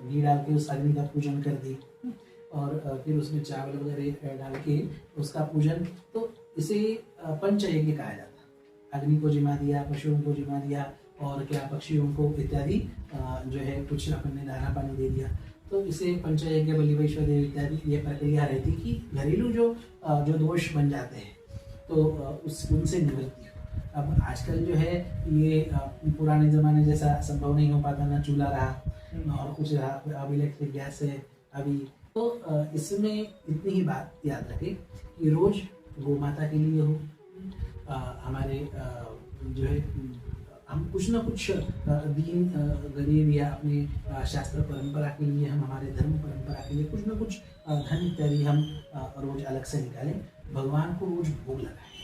S2: घी डाल के उस अग्नि का पूजन कर दी, और फिर उसमें चावल वगैरह डाल के उसका पूजन। तो इसे पंचयज्ञ कहा जाता है। अग्नि को जिमा दिया, पशुओं को जिमा दिया, और क्या पक्षियों को इत्यादि जो है कुछ अपन ने दाना पानी दे दिया। तो इसे पंचयज्ञ, बलि वैश्वदेव इत्यादि ये प्रक्रिया रहती कि घरेलू जो दोष बन जाते हैं तो उनसे निवृत्ति हो। अब आजकल जो है ये पुराने ज़माने जैसा संभव नहीं हो पाता, ना चूल्हा रहा और कुछ रहा, अब इलेक्ट्रिक गैस है अभी। तो इसमें इतनी ही बात याद रखें कि रोज गौ माता के लिए हो, हमारे जो है हम कुछ ना कुछ दीन गरीब या अपने शास्त्र परंपरा के लिए, हम हमारे धर्म परंपरा के लिए कुछ ना कुछ धन इत्यादि हम रोज अलग से निकालें, भगवान को रोज भोग लगाएं,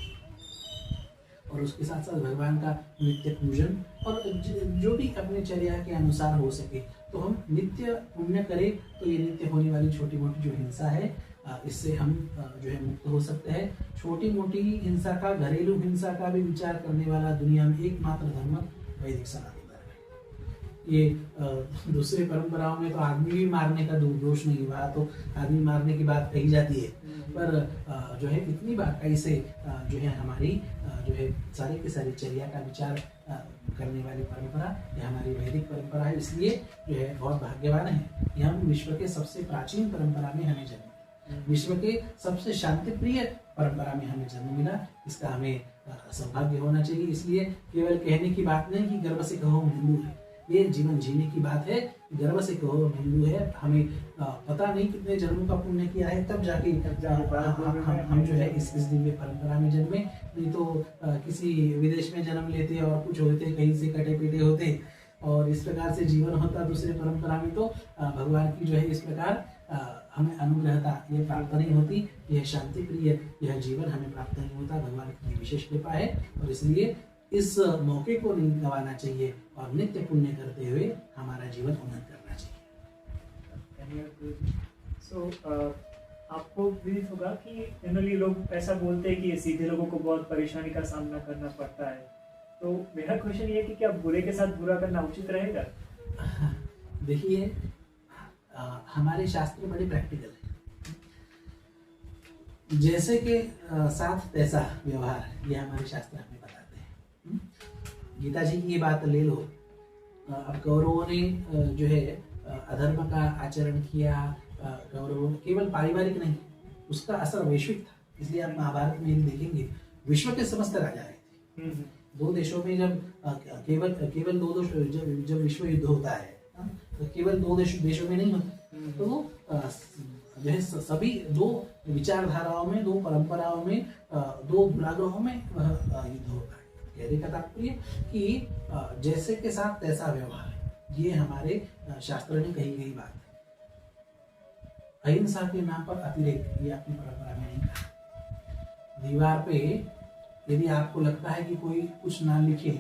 S2: और उसके साथ साथ भगवान का नित्य पूजन, और जो भी अपने चर्या के अनुसार हो सके तो हम नित्य पुण्य करें। तो ये नित्य होने वाली छोटी मोटी जो हिंसा है इससे हम जो है मुक्त हो सकते हैं। छोटी मोटी हिंसा का, घरेलू हिंसा का भी विचार करने वाला दुनिया में एकमात्र धर्म वैदिक सनातन धर्म है। ये दूसरी परंपराओं में तो आदमी भी मारने का दोष नहीं हुआ, तो आदमी मारने की बात कही जाती है, पर जो है इतनी बाकाई से जो है हमारी जो है सारी की सारी चर्या का विचार करने वाली परंपरा ये हमारी वैदिक परंपरा है। इसलिए जो है बहुत भाग्यवान है कि हम विश्व के सबसे प्राचीन परंपरा में हमें जन्म, विश्व के सबसे शांति प्रिय परंपरा में हमें जन्म मिला। इसका हमें सौभाग्य होना चाहिए। इसलिए केवल कहने की बात नहीं कि गर्व से कहो हम हिंदू है, ये जीवन जीने की बात है। गर्व से कहो हम हिंदू है, हमें पता नहीं कितने जन्मों का पुण्य किया है, तब जाके हम जो है इस दिव्य परंपरा में जन्मे। नहीं तो किसी विदेश में जन्म लेते और कुछ होते, कहीं से कटे पीटे होते, और इस प्रकार से जीवन होता दूसरे परंपरा में, तो भगवान की जो है इस प्रकार हमें अनुग्रहता ये प्राप्त नहीं होती, यह शांति प्रिय यह जीवन हमें प्राप्त नहीं होता। भगवान की विशेष कृपा है, और इसलिए इस मौके को नहीं गंवाना चाहिए और नित्य पुण्य करते हुए हमारा जीवन उन्नत करना चाहिए।
S1: सो आपको विदित होगा कि जनरली लोग ऐसा बोलते हैं कि सीधे लोगों को बहुत परेशानी का सामना करना पड़ता है। तो मेरा क्वेश्चन ये है कि क्या बुरे के साथ बुरा करना उचित रहेगा?
S2: देखिए, हमारे शास्त्र बड़े प्रैक्टिकल है। जैसे कि साथ तैसा व्यवहार, ये हमारे शास्त्र हमें बताते हैं। गीता जी की ये बात ले लो। अब कौरवों ने जो है अधर्म का आचरण किया। कौरवों केवल पारिवारिक नहीं, उसका असर वैश्विक था। इसलिए आप महाभारत में देखेंगे, विश्व के समस्त राजा आए थे। दो देशों में जब केवल दो जब विश्व युद्ध होता है, तो केवल दो देशों में नहीं होता, तो जो है सभी दो विचारधाराओं में, दो परंपराओं में, दो दुराग्रहों में युद्ध होता है। कहने का तात्पर्य कि जैसे के साथ तैसा व्यवहार, ये हमारे शास्त्र में कही गई बात है। अहिंसा के नाम पर अतिरेक, ये अपनी परंपरा में नहीं कहा। दीवार पे यदि आपको लगता है कि कोई कुछ ना लिखे,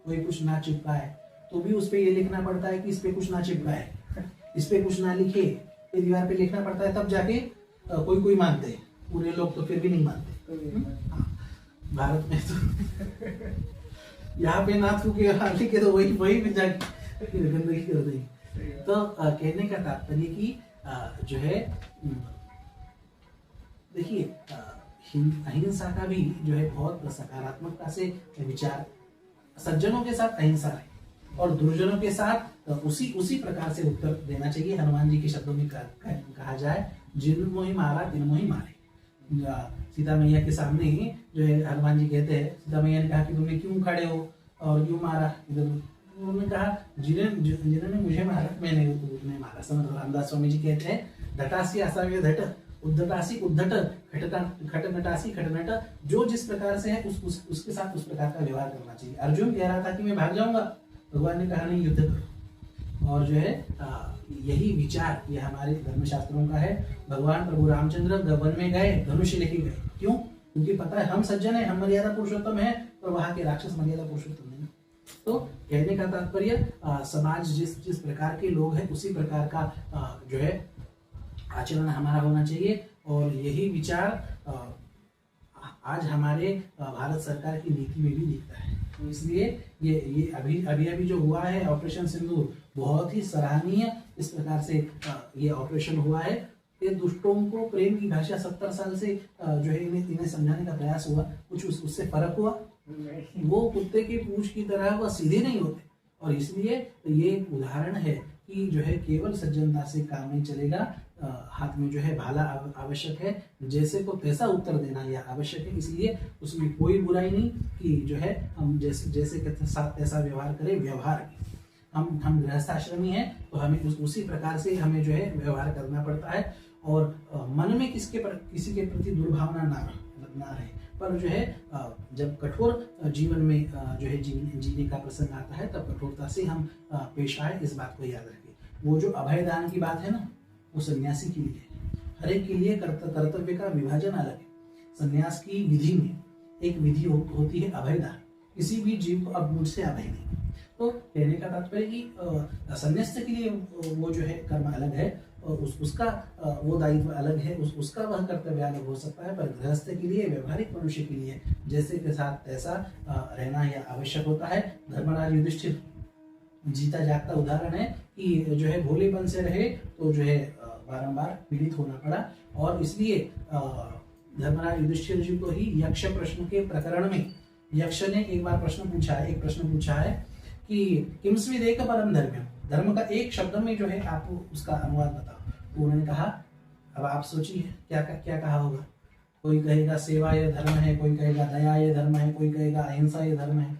S2: कोई कुछ ना चिपकाए, तो भी उस पे ये लिखना पड़ता है कि इस पे कुछ ना चिपकाए, इस पे कुछ ना लिखे, ये दीवार पे लिखना पड़ता है, तब जाके कोई मानते हैं। पूरे लोग तो फिर भी नहीं मानते। हाँ, भारत में तो यहाँ पे ना थूके लिखे तो वही भी जाके गंदगी कर देंगे। तो कहने का तात्पर्य कि जो है, देखिए, अहिंसा का भी जो है बहुत सकारात्मकता से विचार, सज्जनों के साथ अहिंसा है और दुर्जनों के साथ उसी प्रकार से उत्तर देना चाहिए। हनुमान जी के शब्दों में कहा जाए, जिन मोहि मारा तिन मोहि मारे। सीता मैया के सामने जो है हनुमान जी कहते हैं, सीता मैया ने कहा कि तुमने क्यों खड़े हो और क्यों मारा? उन्होंने कहा, जिन्होंने मुझे मारा मैंने उन्हें मारा। समझ रामदास स्वामी जी कहते हैं, धटासी असाव्य धट, उद्धटासी उद्धट, खट नटासी खटनट। जो जिस प्रकार से है उसके साथ उस प्रकार का व्यवहार करना चाहिए। अर्जुन कह रहा था कि मैं भाग जाऊंगा, भगवान ने कहा नहीं, युद्ध करो। और जो है यही विचार ये हमारे धर्मशास्त्रों का है। भगवान प्रभु रामचंद्र वन में गए, धनुष लेके गए। क्यों? क्योंकि पता है हम सज्जन है, हम मर्यादा पुरुषोत्तम है, और वहां के राक्षस मर्यादा पुरुषोत्तम नहीं। तो कहने का तात्पर्य, समाज जिस प्रकार के लोग हैं उसी प्रकार का जो है आचरण हमारा होना चाहिए। और यही विचार आज हमारे भारत सरकार की नीति में भी दिखता है। तो इसलिए ये अभी जो हुआ है ऑपरेशन सिंदूर, बहुत ही सराहनीय इस प्रकार से ये ऑपरेशन हुआ है। ये दुष्टों को प्रेम की भाषा 70 साल से जो है इन्हें समझाने का प्रयास हुआ, कुछ उससे फर्क हुआ? वो कुत्ते की पूंछ की तरह वह सीधे नहीं होते। और इसलिए ये एक उदाहरण है कि जो है केवल सज्जनता से काम नहीं चलेगा। हाथ में जो है भाला आवश्यक है, जैसे को तैसा उत्तर देना यह आवश्यक है। इसलिए उसमें कोई बुराई नहीं कि जो है हम जैसे के साथ ऐसा व्यवहार करें। व्यवहार हम गृहस्थ आश्रमी हैं, तो हमें उसी प्रकार से हमें जो है व्यवहार करना पड़ता है। और मन में किसी के प्रति दुर्भावना ना रहे। पर जो है जब कठोर जीवन में जो है जीने का प्रसंग आता है, तब कठोरता से हम पेश आए, इस बात को याद रखें। वो जो अभय दान की बात है ना, वो सन्यासी के लिए है। हर एक के लिए कर्तव्य का विभाजन अलग है। सन्यास की विधि में एक विधि होती है अभय दान। किसी भी जीव को अब मुझसे अभय नहीं। तो कहने का तात्पर्य कि सन्यास्त के लिए वो जो है कर्म अलग है, उसका वो दायित्व अलग है, उसका वह कर्तव्य अलग हो सकता है। पर गृहस्थ के लिए, व्यवहारिक मनुष्य के लिए जैसे के साथ तैसा रहना यह आवश्यक होता है। धर्मराज युधिष्ठिर जीता जागता उदाहरण है कि जो है भोलेपन से रहे तो जो है बारंबार पीड़ित होना पड़ा। और इसलिए धर्मराज युधिष्ठिर जी को ही यक्ष प्रश्न के प्रकरण में यक्ष ने एक प्रश्न पूछा है कि किमस्विदेक परम धर्म, धर्म का एक शब्द में जो है आप उसका अनुवाद बताओ। तो उन्होंने कहा, अब आप सोचिए क्या कहा होगा। कोई कहेगा सेवा ये धर्म है, कोई कहेगा दया ये धर्म है, कोई कहेगा अहिंसा ये धर्म है।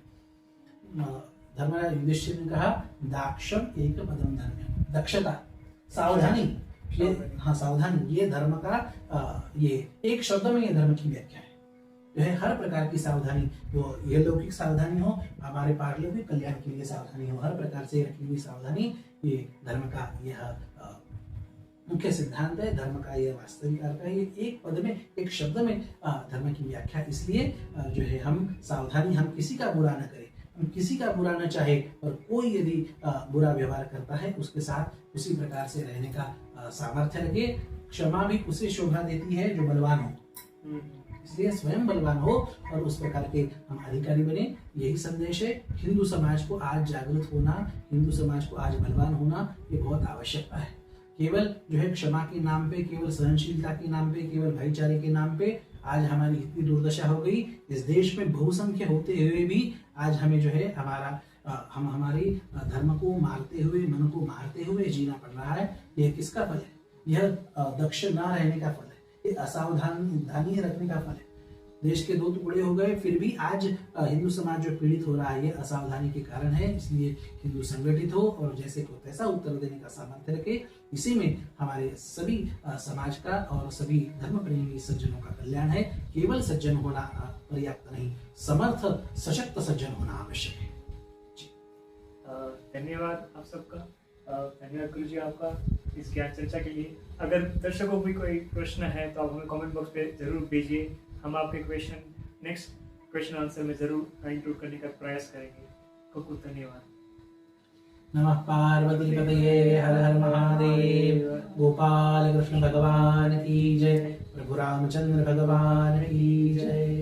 S2: धर्मराज युधिष्ठिर ने कहा, दाक्षम एक पदम धर्म, दक्षता, सावधानी, ये हाँ सावधानी, ये धर्म का ये एक शब्द में ये धर्म की व्याख्या है। जो है हर प्रकार की सावधानी, वो ये लौकिक सावधानी हो, हमारे पारलौकिक कल्याण के लिए सावधानी हो, हर प्रकार से रखी हुई सावधानी ये धर्म का यह मुख्य सिद्धांत है। धर्म का यह वास्तविक अर्थ है। ये एक पद में, एक शब्द में धर्म की व्याख्या। इसलिए जो है हम सावधानी, हम किसी का बुरा न करें, हम किसी का बुरा न चाहे, और कोई यदि बुरा व्यवहार करता है उसके साथ उसी प्रकार से रहने का सामर्थ्य रखे, क्षमा भी उसे शोभा देती है जो बलवान हो।
S1: हम्म,
S2: इसलिए स्वयं बलवान हो और उस प्रकार के हम अधिकारी बने, यही संदेश है। हिंदू समाज को आज जागृत होना, हिंदू समाज को आज बलवान होना, ये बहुत आवश्यकता है। केवल जो है क्षमा के नाम पे, केवल सहनशीलता के नाम पे, केवल भाईचारे के नाम पे आज हमारी इतनी दुर्दशा हो गई। इस देश में बहुसंख्य होते हुए भी आज हमें जो है हम हमारे धर्म को मारते हुए, मन को मारते हुए जीना पड़ रहा है। यह किसका फल है? यह दक्ष न रहने का फल है, ये असावधानी रखने का फल है। देश के 2 टुकड़े हो गए, फिर भी आज हिंदू समाज जो पीड़ित हो रहा है ये असावधानी के कारण है। इसलिए हिंदू संगठित हो और जैसे को तैसा उत्तर देने का सामर्थ्य रखे। इसी में हमारे सभी समाज का और सभी धर्म प्रेमी सज्जनों का कल्याण है। केवल सज्जन होना पर्याप्त नहीं, समर्थ सशक्त सज्जन होना आवश्यक है।
S1: धन्यवाद आप सबका। धन्यवाद गुरु जी आपका इस ज्ञान चर्चा के लिए। अगर दर्शकों को भी कोई प्रश्न है तो आप हमें कमेंट बॉक्स पे जरूर भेजिए। हम आपके नेक्स्ट क्वेश्चन आंसर में जरूर इंक्लूड करने का प्रयास करेंगे। खूब खूब धन्यवाद।
S2: नमः पार्वती पतये, हर हर महादेव। गोपाल कृष्ण भगवान की जय, प्रभु रामचंद्र भगवान की जय।